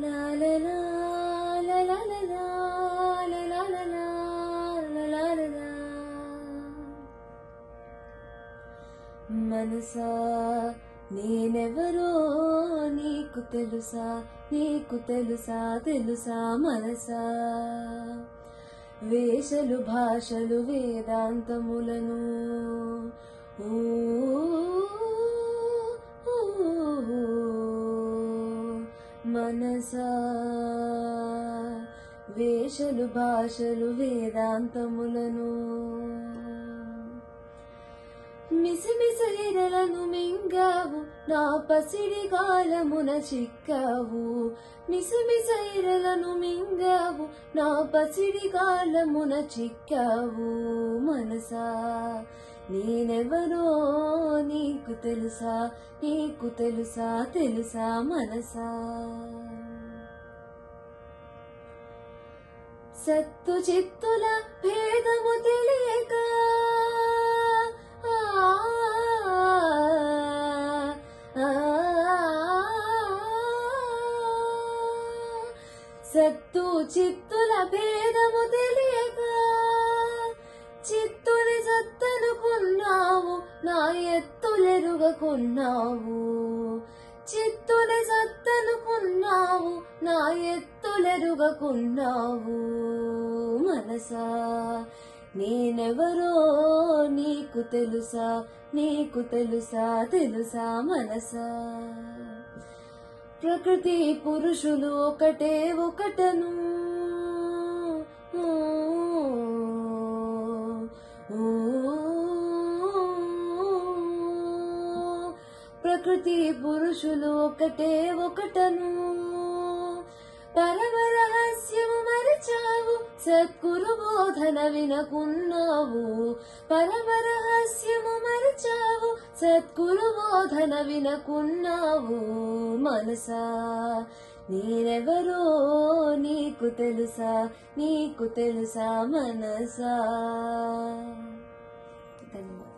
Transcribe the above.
లా లా లా లా లా లా లా లా లా లా లా లా లా లా. మనసా నేనెవరో నీకు తెలుసా, నీకు తెలుసా, తెలుసా మనసా. వేషలు భాషలు వేదాంతములను ఊ మనసా. వేషలు భాషలు వేదాంతములను మిసిమిసైరలను మింగావు, నా పసిడి కాలమున చిక్కావు. మిసిమిసైరలను మింగావు, నా పసిడి కాలమున చిక్కావు. మనసా నేనెవరో నీకు తెలుసా, నీకు తెలుసా, తెలుసా మనసా. సత్తు చిత్తుల భేదము తెలియక సత్తు చిత్తుల భేదము తెలియక చిత్తుని సత్తనుకున్నావు, నా ఎత్తులెరుగకున్నావు. చిత్తుని సత్తనుకున్నావు, నా ఎత్తులెరుగకున్నావు. మనసా నేనెవరో నీకు తెలుసా, నీకు తెలుసా, తెలుసా మనసా. ప్రకృతి పురుషులు ఒకటే ఒకటను ప్రకృతి పురుషులు ఒకటే ఒకటను. పరమ రహస్యము మరిచావు, సద్గురు బోధన వినకున్నావు. పరమ రహస్యము మరిచావు, సద్గురు బోధన వినకున్నావు. మనసా నేనెవరో నీకు తెలుసా, నీకు తెలుసా మనసా. ధన్యవాదాలు.